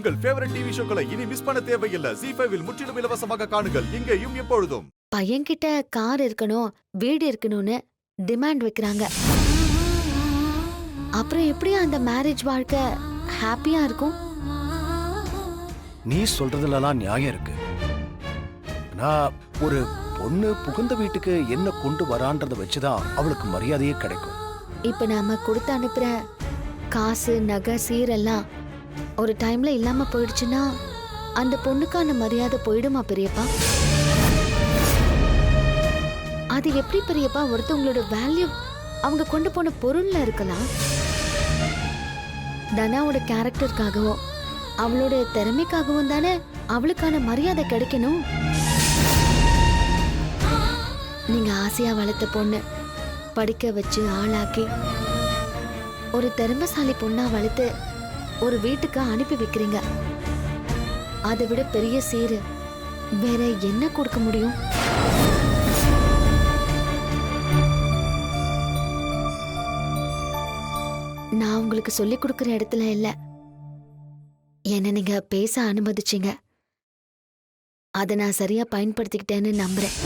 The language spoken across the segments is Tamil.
உங்கள் ஃபேவரட் டிவி ஷோக்களை இனி மிஸ் பண்ண தேவையில்லை. ZEE5 இல் முற்றிலும் இலவசமாக காணுங்கள். இங்கேயும் எப்பொழுதும். பையன்கிட்ட கார் இருக்கணும், வீடு இருக்கணும்னு டிமாண்ட் வைக்கிறாங்க. அப்புறம் எப்படி அந்த மேரேஜ் வாழ்க்கை ஹாப்பியா இருக்கும்? நீ சொல்றதுலலாம் நியாயம் இருக்கு. நான் ஒரு பொண்ணு புகுந்த வீட்டுக்கு என்ன கொண்டு வரான்றத வச்சுதான் அவளுக்கு மரியாதையே கிடைக்கும். இப்ப நாம கொடுத்து அனுப்புற காசு, நகை, சீரெல்லாம் ஒரு டைம்ல இல்லாம போயிடுச்சுன்னா அந்த பொண்ணுக்கான மரியாதை போயிடுமா பெரியப்பா? அது எப்படி பெரியப்பா ஒருத்தவங்களோட வேல்யூ அவங்க கொண்டு போன பொருள்ல இருக்கலாம்? தனாவோட கேரக்டருக்காகவும் அவளோட திறமைக்காகவும் தானே அவளுக்கான மரியாதை கிடைக்கணும். நீங்க ஆசையா வளர்த்த பொண்ணு படிக்க வச்சு ஆளாக்கி ஒரு திறமைசாலி பொண்ணா வளர்த்து ஒரு வீட்டுக்கு அனுப்பி வைக்கிறீங்க. அதை விட பெரிய சீரு வேற என்ன கொடுக்க முடியும்? நான் உங்களுக்கு சொல்லி கொடுக்கிற இடத்துல இல்ல, என்ன நீங்க பேச அனுமதிச்சீங்க. அதை நான் சரியா பயன்படுத்திக்கிட்டேன்னு நம்புறேன்.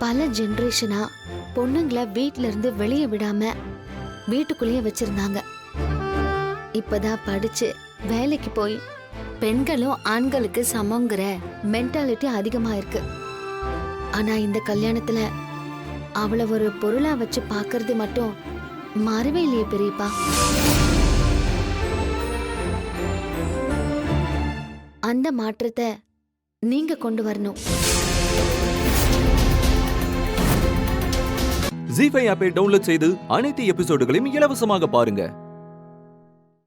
பல ஜெனரேஷனா பொண்ணுங்களை வீட்ல இருந்து வெளியே விடாம வீட்டுக்குள்ளேயே வச்சிருந்தாங்க. இப்பதான் படிச்சு வேலைக்கு போய் பெண்களும் ஆண்களுக்கு சமங்கிற மென்டாலிட்டி அதிகமா இருக்கு. ஆனா இந்த கல்யாணத்துல அவளை ஒரு பொருளா வச்சு பாக்குறது மட்டும் மாறவே இல்லையே பெரியப்பா. அந்த மாற்றத்தை நீங்க கொண்டு வரணும். ZEE5 ஆப்பை டவுன்லோட் செய்து அனைத்து எபிசோடுகளையும் இலவசமாக பாருங்க.